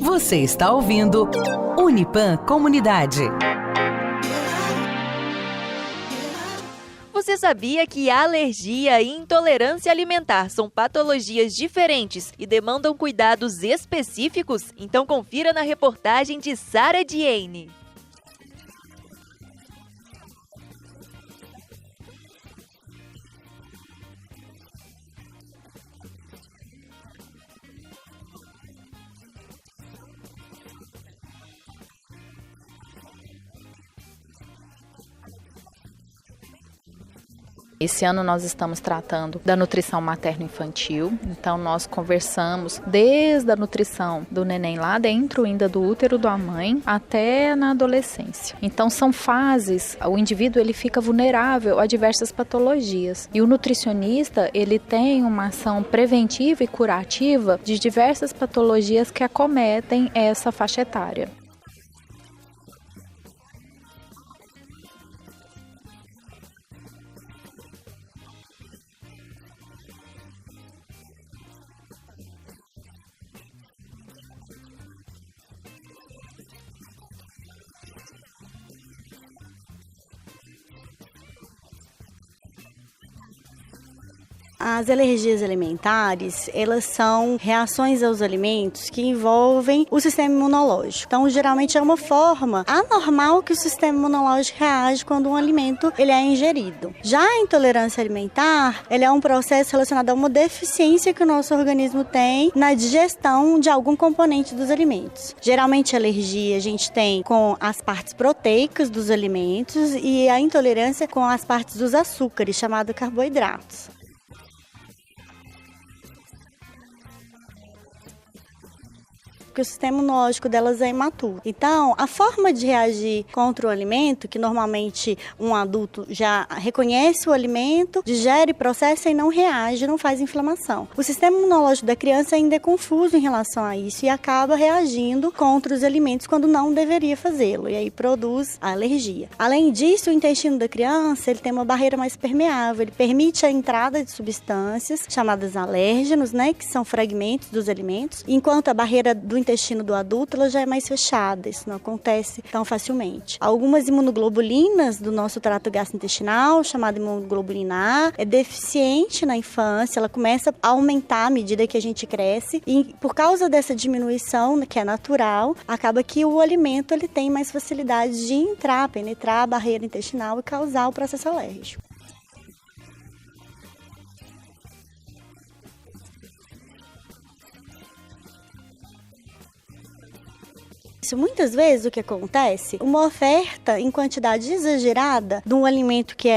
Você está ouvindo Unipan Comunidade. Você sabia que alergia e intolerância alimentar são patologias diferentes e demandam cuidados específicos? Então confira na reportagem de Sara Diene. Esse ano nós estamos tratando da nutrição materno-infantil, então nós conversamos desde a nutrição do neném lá dentro, ainda do útero da mãe, até na adolescência. Então são fases, o indivíduo ele fica vulnerável a diversas patologias e o nutricionista ele tem uma ação preventiva e curativa de diversas patologias que acometem essa faixa etária. As alergias alimentares, elas são reações aos alimentos que envolvem o sistema imunológico. Então, geralmente é uma forma anormal que o sistema imunológico reage quando um alimento ele é ingerido. Já a intolerância alimentar, ele é um processo relacionado a uma deficiência que o nosso organismo tem na digestão de algum componente dos alimentos. Geralmente a alergia a gente tem com as partes proteicas dos alimentos e a intolerância com as partes dos açúcares, chamados carboidratos. Porque o sistema imunológico delas é imaturo. Então, a forma de reagir contra o alimento, que normalmente um adulto já reconhece o alimento, digere, processa e não reage, não faz inflamação. O sistema imunológico da criança ainda é confuso em relação a isso e acaba reagindo contra os alimentos quando não deveria fazê-lo, e aí produz a alergia. Além disso, o intestino da criança ele tem uma barreira mais permeável, ele permite a entrada de substâncias chamadas alérgenos, que são fragmentos dos alimentos, enquanto a barreira do intestino do adulto ela já é mais fechada, isso não acontece tão facilmente. Algumas imunoglobulinas do nosso trato gastrointestinal, chamada imunoglobulina A, é deficiente na infância, ela começa a aumentar à medida que a gente cresce e por causa dessa diminuição, que é natural, acaba que o alimento ele tem mais facilidade de entrar, penetrar a barreira intestinal e causar o processo alérgico. Muitas vezes o que acontece, uma oferta em quantidade exagerada de um alimento que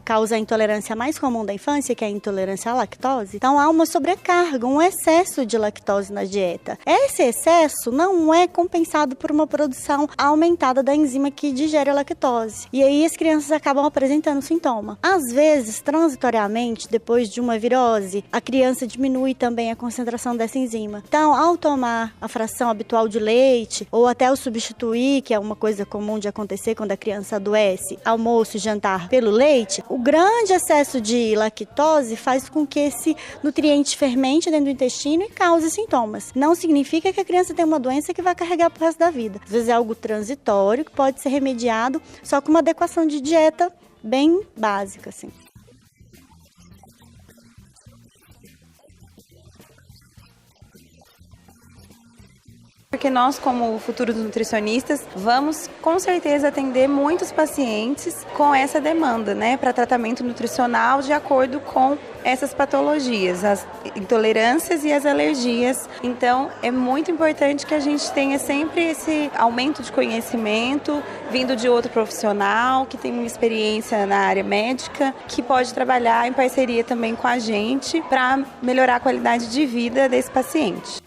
causa a intolerância mais comum da infância, que é a intolerância à lactose. Então há uma sobrecarga, um excesso de lactose na dieta. Esse excesso não é compensado por uma produção aumentada da enzima que digere a lactose. E aí as crianças acabam apresentando sintoma. Às vezes, transitoriamente, depois de uma virose, a criança diminui também a concentração dessa enzima. Então, ao tomar a fração habitual de leite ou até o substituir, que é uma coisa comum de acontecer quando a criança adoece, almoço e jantar pelo leite, o grande excesso de lactose faz com que esse nutriente fermente dentro do intestino e cause sintomas. Não significa que a criança tem uma doença que vai carregar pro resto da vida. Às vezes é algo transitório que pode ser remediado só com uma adequação de dieta bem básica, assim. Porque nós, como futuros nutricionistas, vamos com certeza atender muitos pacientes com essa demanda, para tratamento nutricional de acordo com essas patologias, as intolerâncias e as alergias. Então, é muito importante que a gente tenha sempre esse aumento de conhecimento vindo de outro profissional que tem uma experiência na área médica, que pode trabalhar em parceria também com a gente para melhorar a qualidade de vida desse paciente.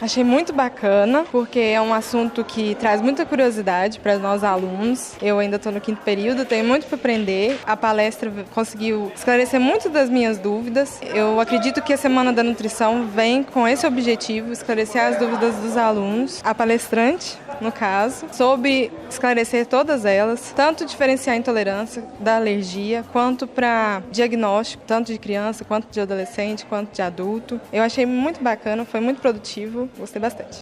Achei muito bacana, porque é um assunto que traz muita curiosidade para nós alunos. Eu ainda estou no 5º período, tenho muito para aprender. A palestra conseguiu esclarecer muitas das minhas dúvidas. Eu acredito que a Semana da Nutrição vem com esse objetivo, esclarecer as dúvidas dos alunos. A palestrante, no caso, soube esclarecer todas elas, tanto diferenciar a intolerância da alergia, quanto para diagnóstico, tanto de criança, quanto de adolescente, quanto de adulto. Eu achei muito bacana, foi muito produtivo. Gostei bastante.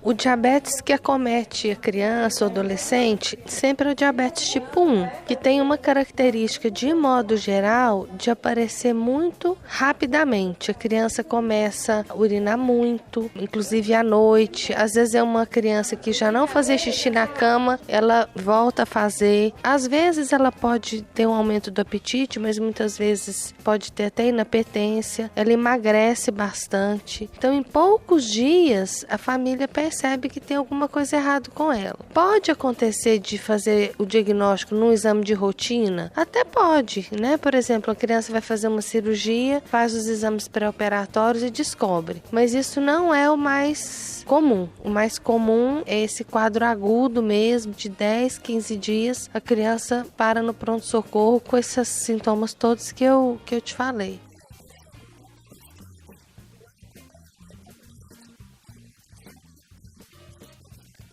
O diabetes que acomete a criança ou adolescente sempre é o diabetes tipo 1, que tem uma característica, de modo geral, de aparecer muito rapidamente. A criança começa a urinar muito, inclusive à noite. Às vezes é uma criança que já não fazia xixi na cama, ela volta a fazer. Às vezes ela pode ter um aumento do apetite, mas muitas vezes pode ter até inapetência. Ela emagrece bastante. Então, em poucos dias, a família percebe que tem alguma coisa errada com ela. Pode acontecer de fazer o diagnóstico num exame de rotina? Até pode, né? Por exemplo, a criança vai fazer uma cirurgia, faz os exames pré-operatórios e descobre. Mas isso não é o mais comum. O mais comum é esse quadro agudo mesmo, de 10, 15 dias, a criança para no pronto-socorro com esses sintomas todos que eu te falei.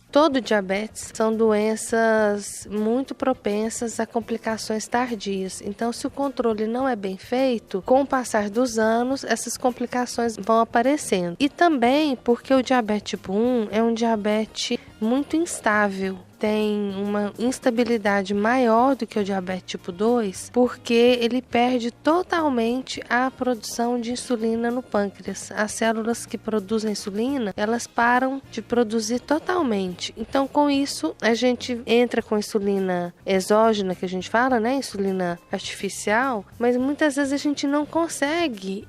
Todo diabetes são doenças muito propensas a complicações tardias. Então, se o controle não é bem feito, com o passar dos anos, essas complicações vão aparecendo. E também porque o diabetes tipo 1 é um diabetes muito instável. Tem uma instabilidade maior do que o diabetes tipo 2, porque ele perde totalmente a produção de insulina no pâncreas. As células que produzem insulina, elas param de produzir totalmente. Então, com isso, a gente entra com insulina exógena, que a gente fala, né? Insulina artificial, mas muitas vezes a gente não consegue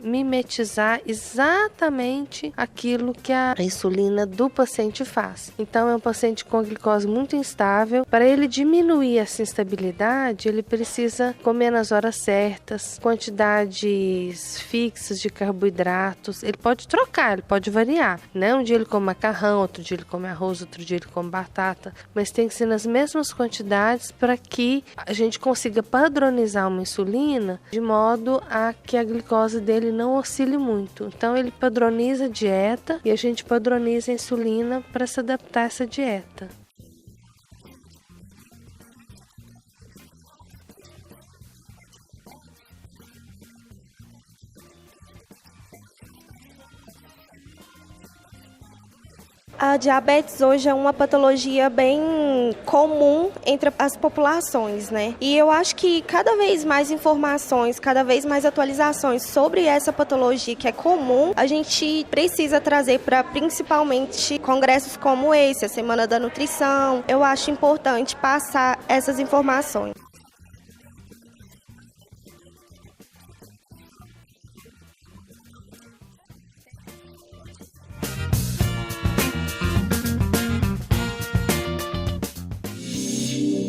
mimetizar exatamente aquilo que a insulina do paciente faz. Então, é um paciente com glicose muito instável. Para ele diminuir essa instabilidade, ele precisa comer nas horas certas, quantidades fixas de carboidratos. Ele pode trocar, ele pode variar, né? Um dia ele come macarrão, outro dia ele come arroz, outro dia ele come batata, mas tem que ser nas mesmas quantidades para que a gente consiga padronizar uma insulina de modo a que a glicose dele não oscile muito. Então ele padroniza a dieta e a gente padroniza a insulina para se adaptar a essa dieta. A diabetes hoje é uma patologia bem comum entre as populações, né? E eu acho que cada vez mais informações, cada vez mais atualizações sobre essa patologia que é comum, a gente precisa trazer para principalmente congressos como esse, a Semana da Nutrição. Eu acho importante passar essas informações.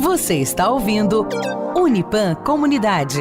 Você está ouvindo Unipan Comunidade.